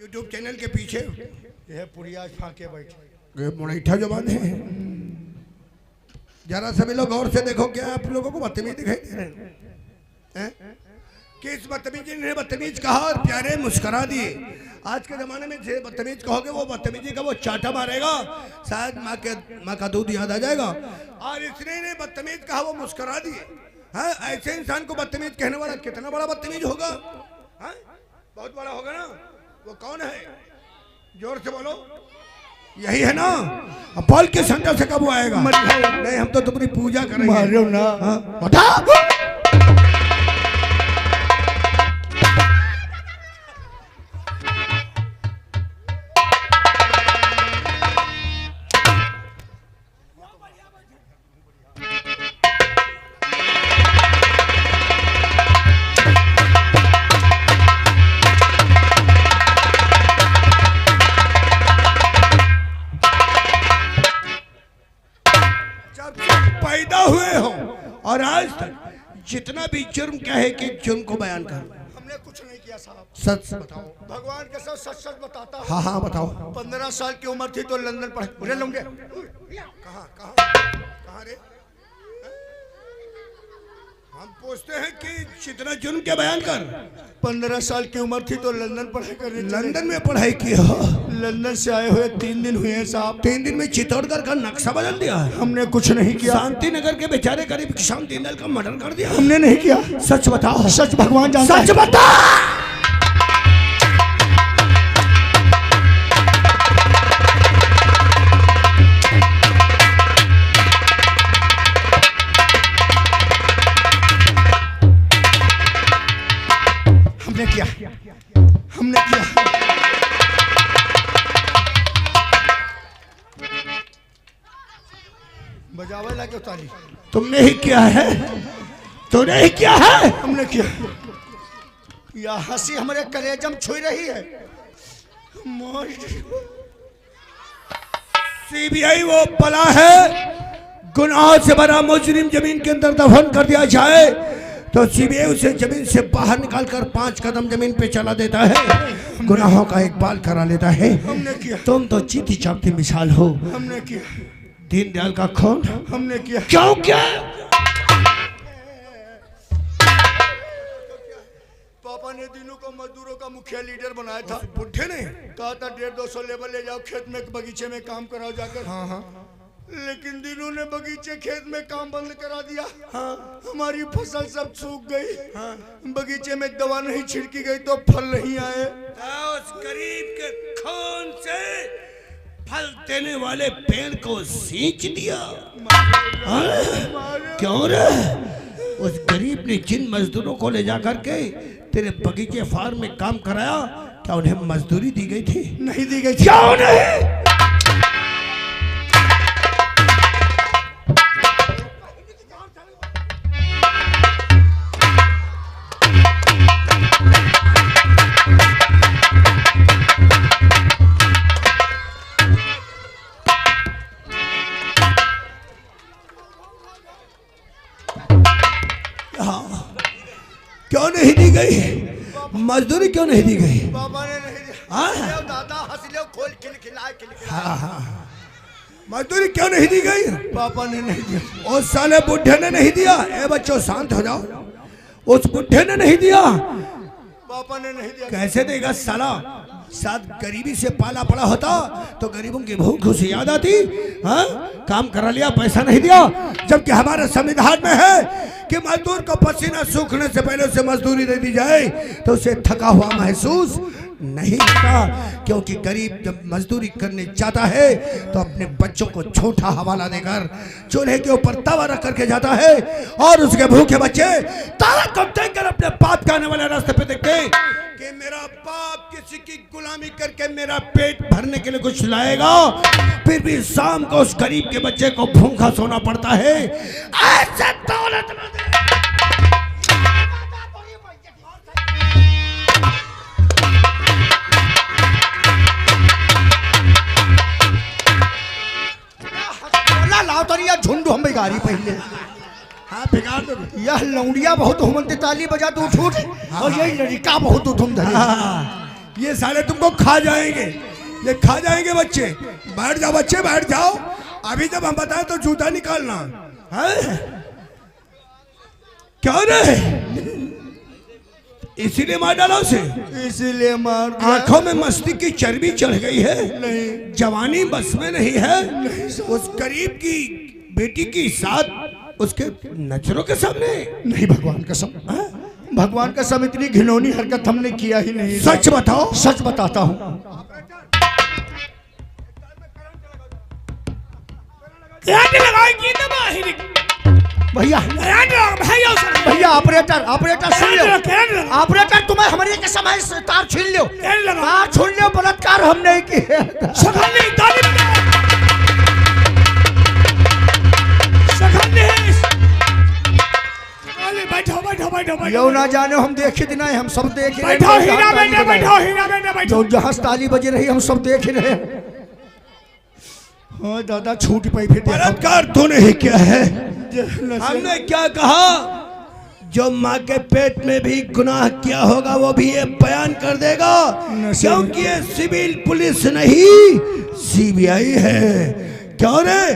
YouTube channel के पीछे यह पुड़िया फाके बैठे मुनैठा जो बांधे हैं, जरा सभी लोग गौर से देखो, क्या आप लोगों को बदतमीज दिखाई दे रहे हैं? किस बदतमीजी ने बदतमीज कहा और प्यारे मुस्कुरा दिए। आज के जमाने में जे बदतमीज कहोगे वो बदतमीजी का वो चाटा मारेगा, शायद माँ का दूध याद आ जाएगा। और इसने ने बदतमीज कहा वो मुस्कुरा दिए। हाँ, ऐसे इंसान को बदतमीज कहने वाला कितना बड़ा बदतमीज होगा? हाँ, बहुत बड़ा होगा ना। वो कौन है? जोर से बोलो। यही है ना। अब बोल के संडा से कब वो आएगा? नहीं, हम तो तुम्हारी पूजा करेंगे। मारो ना। बता। पैदा हुए हो और आज तक जितना भी जुर्म क्या है कि जुर्म को बयान कर। हमने कुछ नहीं किया साहब। सच बताओ। भगवान के साथ सच सच बताता हूँ। हाँ हाँ बताओ। 15 साल की उम्र थी तो लंदन पढ़े। मुझे लूंगे कहाँ कहाँ कहाँ रे? हम पूछते हैं कि जितना जुर्म क्या बयान कर। 15 साल की उम्र थी तो लंदन पढ़ाई करने लंदन में पढ़ाई की हो? लंदन से आए हुए 3 दिन हुए हैं साहब। 3 दिन में चित्तौड़गढ़ का नक्शा बदल दिया है। हमने कुछ नहीं किया। शांति नगर के बेचारे गरीब किसान दीनदयाल का मर्डर कर दिया। हमने नहीं किया। सच बताओ। सच भगवान जानता है। सच बता। हमने किया। हमने किया। बजावे लाके उतारी। तुमने ही किया है। तूने ही किया है। हमने किया। यह हंसी हमारे कलेजम छुई रही है। सीबीआई वो बला है, गुनाह से भरा मुजरिम जमीन के अंदर दफन कर दिया जाए तो सीबीआई उसे जमीन से बाहर निकालकर 5 कदम जमीन पे चला देता है, गुनाहों का इकबाल करा लेता है। हमने किया। तुम तो चीती चाकती मिसाल हो। हमने किया। दीनदयाल का खून हमने किया। क्यों क्या? पापा ने दिनों को मजदूरों का मुखिया लीडर बनाया था। बुढ़े ने कहा था 150-200 लेबर ले जाओ खेत में बगीचे में काम कराओ जाकर। हाँ हाँ। लेकिन दिनों ने बगीचे खेत में काम बंद करा दिया। हाँ। हमारी फसल सब सूख गई। हाँ। बगीचे में दवा नहीं छिड़की गई तो फल नहीं आए। उस गरीब के खून से फल देने वाले पेड़ को सींच दिया। क्यों रे? उस गरीब ने जिन मजदूरों को ले जाकर के तेरे बगीचे फार्म में काम कराया, क्या उन्हें मजदूरी दी गई थी? नहीं दी गई थी। क्यों नहीं? क्यों नहीं दी गई? मजदूरी क्यों नहीं दी गई? पापा ने नहीं दिया। दादा हंस लो खोल खिलखिलाए हाँ हाँ। मजदूरी क्यों नहीं दी गई? पापा ने नहीं दिया। उस साले बुढ़े ने नहीं दिया। ए बच्चों शांत हो जाओ। उस बुढ़े ने नहीं दिया। पापा ने नहीं दिया। कैसे देगा साला? साथ गरीबी से पाला पड़ा होता तो गरीबों की भूख उसे याद आती। हाँ, काम करा लिया, पैसा नहीं दिया। जबकि हमारे संविधान में है कि मजदूर को पसीना सूखने से पहले उसे मजदूरी दे दी जाए तो उसे थका हुआ महसूस नहीं होता। क्योंकि गरीब जब मजदूरी करने जाता है तो अपने बच्चों को छोटा हवाला देकर चूल्हे के ऊपर तवा रख करके जाता है और उसके भूखे बच्चे ताला को देखकर अपने बाप के आने वाले रास्ते पे देखते कि मेरा बाप किसी की गुलामी करके मेरा पेट भरने के लिए कुछ लाएगा, फिर भी शाम को उस गरीब के बच्चे को भूखा सोना पड़ता है। ऐसे दौलत न दे। लाओ तो यह झुंड हम बिगाड़ी पहले। हाँ बिगाड़ दो। यह लौंडिया बहुत हुमनते ताली बजा तो उठ और यही लड़का बहुत उठुम धरे। ये साले तुमको खा जाएंगे, ये खा जाएंगे बच्चे। बैठ जाओ बच्चे, बैठ जाओ। अभी जब हम बताएं तो जूता निकालना है। क्या रे, इसीलिए मार डाला उसे? इसीलिए मार दिया। आंखों में मस्ती की चर्बी चढ़ गई है, नहीं, जवानी बस में नहीं है। उस गरीब की बेटी की साथ उसके नजरों के सामने। नहीं, भगवान कसम, भगवान कसम, इतनी घिनौनी हरकत हमने किया ही नहीं। सच बताओ। सच बताता हूँ। भैया भैया, ऑपरेटर ऑपरेटर सुन लो। ऑपरेटर, तुम्हें हमारे के समय तार छीन लो, तार छीन लो। बलात्कार हम नहीं किए। यो ना जाने हम देखे दिन हम सब देख रहे हैं। जो जहां ताली बज रही हम सब देख रहे हैं। हाँ दादा, छूट पाई फिर। बलात्कार तूने ही किया है। हमने क्या कहा? जो माँ के पेट में भी गुनाह किया होगा वो भी ये बयान कर देगा, क्योंकि ये सिविल पुलिस नहीं सीबीआई है। क्यों रे,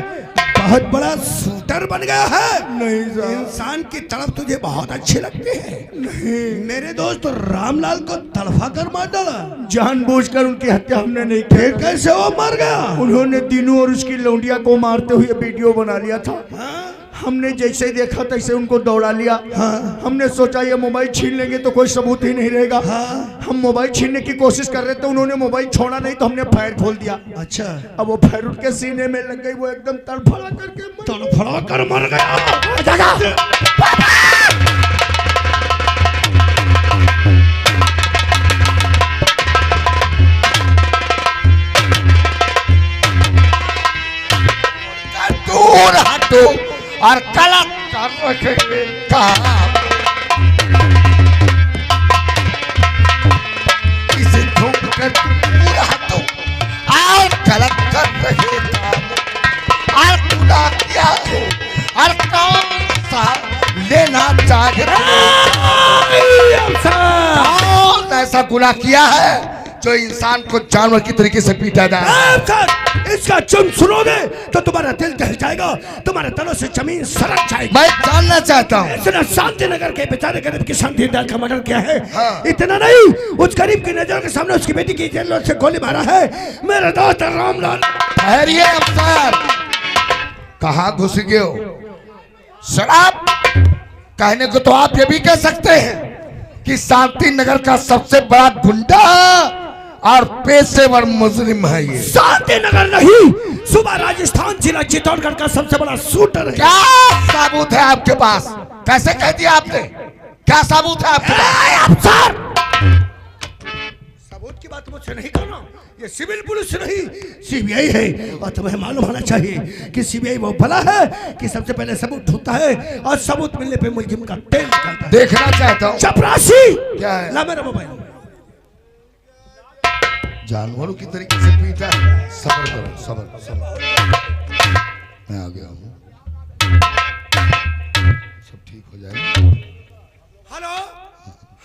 बहुत बड़ा शूटर बन गया है। नहीं सर, इंसान की तड़प तुझे बहुत अच्छी लगती है। नहीं, मेरे दोस्त रामलाल को तड़फा कर मार डाला। जानबूझकर उनकी हत्या हमने नहीं की। फिर कैसे वो मर गया? उन्होंने दीनू और उसकी लौंडिया को मारते हुए वीडियो बना लिया था। हाँ? हमने जैसे देखा तैसे उनको दौड़ा लिया। हाँ। हमने सोचा ये मोबाइल छीन लेंगे तो कोई सबूत ही नहीं रहेगा। हाँ। हम मोबाइल छीनने की कोशिश कर रहे थे, उन्होंने मोबाइल छोड़ा नहीं तो हमने फायर खोल दिया। अच्छा, अब वो फायर उठ के सीने में लग गई, वो एकदम तड़फड़ा करके तड़फड़ा कर मर गया। दूर हटो और गलत कर रहे काम। इसे ढूंढ कर दूर हटो और गलत कर रहे काम। और खुदा क्या हो और कौन सा लेना चाहते कौन ऐसा गुनाह किया है जो इंसान को जानवर की तरीके से पीटा जाए। इसका चुन सुनोगे तो तुम्हारा दिल दहल जाएगा, तुम्हारे तनों से जमीन सरक जाएगी। मैं जानना चाहता हूँ इसने शांति नगर के बेचारे गरीब किसान दीनदयाल का मर्डर किया है। हाँ। इतना नहीं, उस गरीब की नजर के सामने उसकी बेटी की जेल से गोली मारा है। मेरा दोस्त रामलाल। ठहरिए अफसर, कहाँ घुस गए हो? शराब कहने को तो आप ये भी कह सकते हैं कि शांति नगर का सबसे बड़ा गुंडा और पेशेवर मुजरिम है ये। शांति नगर नहीं, सुबह राजस्थान जिला चित्तौड़गढ़ का सबसे बड़ा शूटर है। क्या सबूत है आपके पास? कैसे कह दिया आपने? क्या सबूत है आपके पास? अफसर, सबूत की बात मुझसे नहीं करना। ये सिविल पुलिस नहीं सीबीआई है, और तुम्हें मालूम होना चाहिए कि सीबीआई वो भला है कि सबसे पहले सबूत ढूंढता है और सबूत मिलने पे मुलजिम का तेल निकालता है। देखना चाहता हूँ। चपरासी, क्या है? ला मेरा मोबाइल। जानवरों की तरीके से पीटा है। सब्र करो, सब्र सब्र, मैं आ गया हूँ, सब ठीक हो जाएगा। हेलो,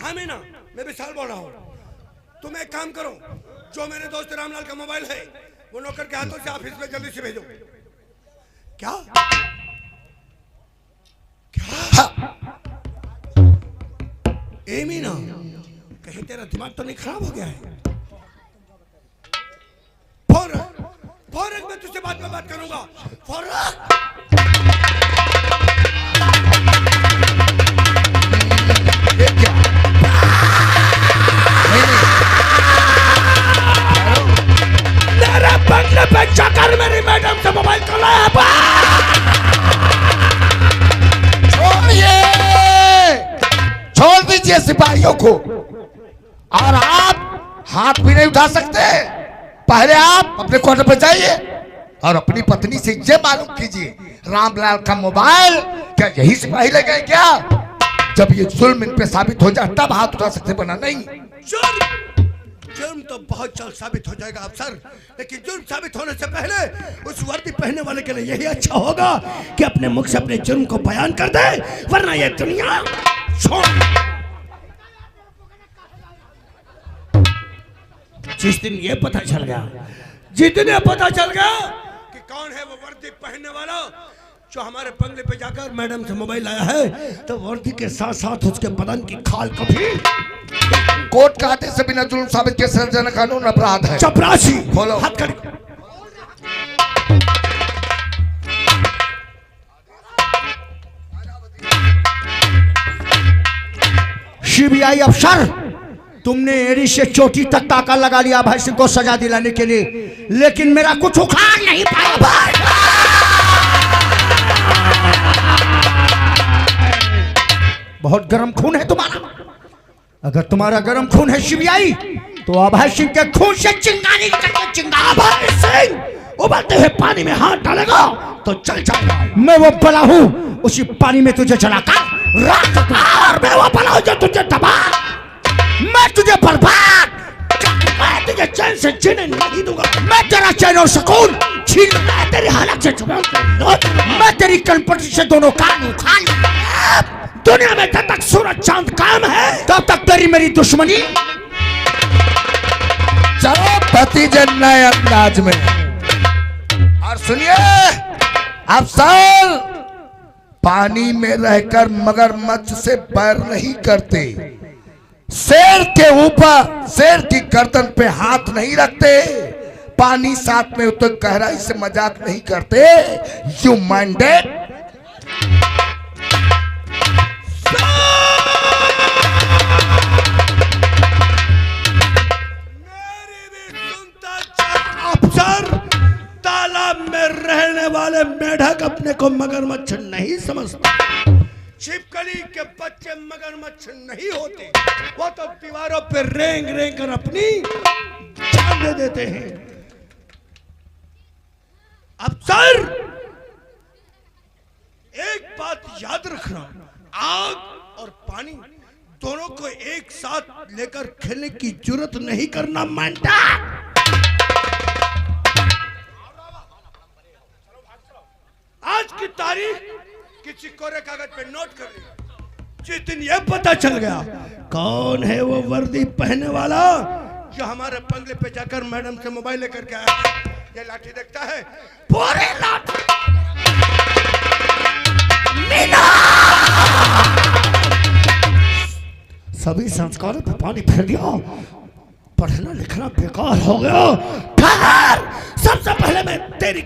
हाँ मीना, मैं विशाल बोल रहा हूँ। तुम एक काम करो, जो मेरे दोस्त रामलाल का मोबाइल है वो नौकर के हाथों से ऑफिस में जल्दी से भेजो। क्या क्या? ए मीना, कहीं तेरा दिमाग तो नहीं खराब हो गया है? फौरन मैं तुझसे बाद में बात करूंगा। फौरन मेरे बंगले पे जाकर मेरी मैडम से मोबाइल कर लाया। छोड़िए, छोड़ दीजिए सिपाहियों को, और आप हाथ भी नहीं उठा सकते। पहले आप अपने क्वार्टर पर जाइए और अपनी पत्नी से ये मालूम कीजिए रामलाल का मोबाइल क्या यही सिपाही ले गए क्या? जब ये जुल्म इन पे साबित हो जाए तब हाथ उठा सकते, बना नहीं। जुर्म तो बहुत जल्द साबित हो जाएगा अफसर, लेकिन जुर्म साबित होने से पहले उस वर्दी पहनने वाले के लिए यही अच्छा होगा कि अपने मुख से अपने जुर्म को बयान कर दे, वरना ये दुनिया छोड़। जिस दिन ये पता चल गया, जिस दिन ये पता चल गया कि कौन है वो वर्दी पहनने वाला जो हमारे बंगले पे जाकर मैडम से मोबाइल लाया है, तो वर्दी के साथ साथ उसके बदन की खाल कभी कोर्ट का आदेश से बिना जुल्म साबित किए सजा कानून अपराध है। चपरासी खोलो। हाथ कर। सीबीआई अफसर, तुमने एड़ी से चोटी तक ताका लगा लिया भाई सिंह को सजा दिलाने के लिए, लेकिन मेरा कुछ उखाड़ नहीं पाया भाई। बहुत गर्म खून है तुम्हारा। अगर तुम्हारा गर्म खून है सीबीआई, तो अभय सिंह के खून से चिंगारी करके चिंगारी। अभय सिंह उबलते हुए पानी में हाथ डालेगा तो चल जाएगा। मैं वो बला हूं, उसी पानी में तुझे चलाकर राख दूंगा। मैं वो बला हूं जो तुझे तबाह, मैं तुझे बर्बाद, मैं तुझे चैन से जीने नहीं दूंगा। मैं तेरा चैन और सुकून छीन लूंगा। मैं तेरी हालत से छुड़ा मैं तेरी कनपटी से दोनों कान उखाड़ लूंगा। दुनिया में जब तक सूरज चांद कायम है, तब तक तेरी मेरी दुश्मनी। चलो भतीजे नए अंदाज में। और सुनिए अफसर, पानी में रहकर मगरमच्छ से बैर नहीं करते, शेर के ऊपर शेर की गर्दन पे हाथ नहीं रखते, पानी साथ में उतर गहराई से मजाक नहीं करते। You minded. अफसर, तालाब में रहने वाले मेढक अपने को मगरमच्छ नहीं समझता। छिपकली के बच्चे मगरमच्छ नहीं होते, वो तो दीवारों पे रेंग रेंग कर अपनी जान दे देते हैं। अफसर, एक बात याद रखना, आग और पानी दोनों को एक साथ लेकर खेलने की जरूरत नहीं करना मानता। आज की तारीख किसी कोरे कागज पे नोट कर ली। जिस दिन ये पता चल गया कौन है वो वर्दी पहनने वाला जो हमारे बंगले पे जाकर मैडम से मोबाइल लेकर के आया है, ये लाठी देखता है, पूरे लाठी मीना। सभी संस्कारों पे पानी फेर दिया, पढ़ना लिखना बेकार हो गया। सबसे पहले मैं तेरी